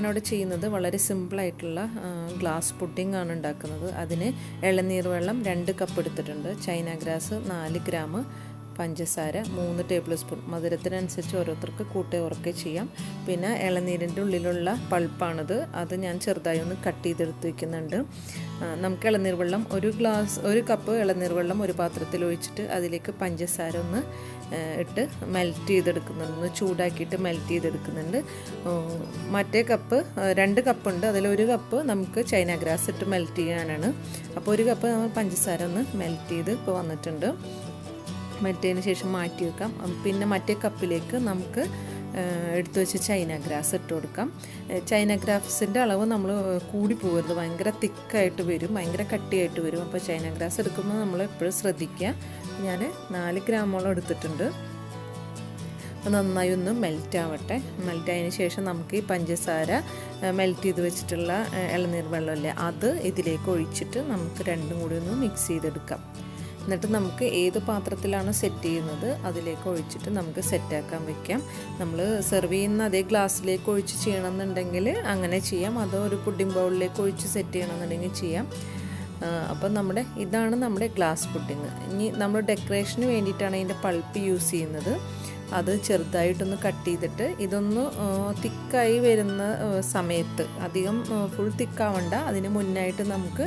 ഞാനവിടെ ചെയ്യുന്നത് വളരെ സിമ്പിളായിട്ടുള്ള ഗ്ലാസ് പുഡിംഗ് ആണ് ഉണ്ടാക്കുന്നത്. അതിന് ഇളനീർ വെള്ളം 2 കപ്പ് എടുത്തിട്ടുണ്ട്, ചൈനാഗ്രാസ് 4 ഗ്രാം, പഞ്ചസാര 3 ടേബിൾ സ്പൂൺ. മധുരത്തിനനുസരിച്ച് ഓരോരുത്തർക്ക് കൂട്ടി ഉറക്കെ ചെയ്യാം. പിന്നെ ഇളനീരിൻ്റെ ഉള്ളിലുള്ള പൾപ്പാണിത്, അത് ഞാൻ ചെറുതായി ഒന്ന് കട്ട് ചെയ്തെടുത്ത് വയ്ക്കുന്നുണ്ട്. നമുക്ക് ഇളനീർ വെള്ളം ഒരു കപ്പ് ഇളനീർ വെള്ളം ഒരു പാത്രത്തിൽ ഒഴിച്ചിട്ട് അതിലേക്ക് പഞ്ചസാര ഒന്ന് ഇട്ട് മെൽറ്റ് ചെയ്തെടുക്കുന്നുണ്ട്, ഒന്ന് ചൂടാക്കിയിട്ട് മെൽറ്റ് ചെയ്തെടുക്കുന്നുണ്ട്. മറ്റേ കപ്പ് 2 കപ്പുണ്ട്, അതിലൊരു കപ്പ് നമുക്ക് ചൈനാഗ്രാസ് ഇട്ട് മെൽറ്റ് ചെയ്യാനാണ്. അപ്പോൾ ഒരു കപ്പ് നമ്മൾ പഞ്ചസാര ഒന്ന് മെൽറ്റ് ചെയ്ത് ഇപ്പോൾ വന്നിട്ടുണ്ട്. മറ്റേതിന് ശേഷം മാറ്റി വെക്കാം. പിന്നെ മറ്റേ കപ്പിലേക്ക് നമുക്ക് എടുത്തു വെച്ച് ചൈനാഗ്രാസ് ഇട്ട് കൊടുക്കാം. ചൈനാഗ്രാസിൻ്റെ അളവ് നമ്മൾ കൂടി പോകരുത്, ഭയങ്കര തിക്കായിട്ട് വരും, ഭയങ്കര കട്ടിയായിട്ട് വരും. അപ്പോൾ ചൈനാഗ്രാസ് എടുക്കുമ്പോൾ നമ്മൾ എപ്പോഴും ശ്രദ്ധിക്കുക. ഞാൻ 4 ഗ്രാമോളം എടുത്തിട്ടുണ്ട്. അപ്പോൾ നന്നായി ഒന്ന് മെൽറ്റ് ആവട്ടെ. മെൽറ്റ് ആയതിന് ശേഷം നമുക്ക് ഈ പഞ്ചസാര മെൽറ്റ് ചെയ്ത് വെച്ചിട്ടുള്ള ഇളനീർ വെള്ളമല്ലേ, അത് ഇതിലേക്ക് ഒഴിച്ചിട്ട് നമുക്ക് രണ്ടും കൂടി ഒന്ന് മിക്സ് ചെയ്തെടുക്കാം. എന്നിട്ട് നമുക്ക് ഏത് പാത്രത്തിലാണ് സെറ്റ് ചെയ്യുന്നത് അതിലേക്ക് ഒഴിച്ചിട്ട് നമുക്ക് സെറ്റാക്കാൻ വെക്കാം. നമ്മൾ സെർവ് ചെയ്യുന്ന അതേ ഗ്ലാസ്സിലേക്ക് ഒഴിച്ച് ചെയ്യണമെന്നുണ്ടെങ്കിൽ അങ്ങനെ ചെയ്യാം, അതോ ഒരു പുഡിംഗ് ബൗളിലേക്ക് ഒഴിച്ച് സെറ്റ് ചെയ്യണമെന്നുണ്ടെങ്കിൽ ചെയ്യാം. അപ്പം ഇതാണ് നമ്മുടെ ഗ്ലാസ് പുഡിംഗ്. ഇനി നമ്മൾ ഡെക്കറേഷന് വേണ്ടിയിട്ടാണ് ഇതിൻ്റെ പൾപ്പ് യൂസ് ചെയ്യുന്നത്. അത് ചെറുതായിട്ടൊന്ന് കട്ട് ചെയ്തിട്ട് ഇതൊന്ന് തിക്കായി വരുന്ന സമയത്ത്, അധികം ഫുൾ തിക്കാവണ്ട, അതിന് മുന്നായിട്ട് നമുക്ക്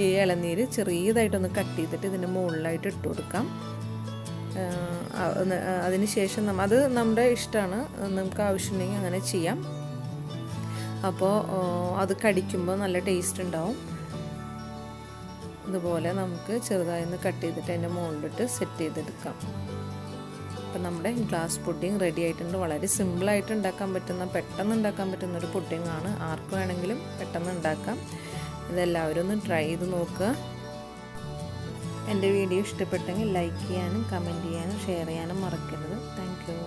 ഈ ഇളനീര് ചെറിയതായിട്ടൊന്ന് കട്ട് ചെയ്തിട്ട് ഇതിൻ്റെ മുകളിലായിട്ട് ഇട്ട് കൊടുക്കാം. അതിന് ശേഷം അത് നമ്മുടെ ഇഷ്ടമാണ്, നമുക്ക് ആവശ്യമുണ്ടെങ്കിൽ അങ്ങനെ ചെയ്യാം. അപ്പോൾ അത് കടിക്കുമ്പോൾ നല്ല ടേസ്റ്റ് ഉണ്ടാവും. ഇതുപോലെ നമുക്ക് ചെറുതായി ഒന്ന് കട്ട് ചെയ്തിട്ട് അതിൻ്റെ മുകളിലിട്ട് സെറ്റ് ചെയ്തെടുക്കാം. അപ്പം നമ്മുടെ ഗ്ലാസ് പുഡിംഗ് റെഡി ആയിട്ടുണ്ട്. വളരെ സിമ്പിളായിട്ട് ഉണ്ടാക്കാൻ പറ്റുന്ന, പെട്ടെന്ന് ഉണ്ടാക്കാൻ പറ്റുന്ന ഒരു പുഡിംഗ് ആണ്. ആർക്ക് വേണമെങ്കിലും പെട്ടെന്ന് ഉണ്ടാക്കാം. ഇതെല്ലാവരും ഒന്ന് ട്രൈ ചെയ്ത് നോക്കുക. എൻ്റെ വീഡിയോ ഇഷ്ടപ്പെട്ടെങ്കിൽ ലൈക്ക് ചെയ്യാനും കമൻറ്റ് ചെയ്യാനും ഷെയർ ചെയ്യാനും മറക്കരുത്. Thank you.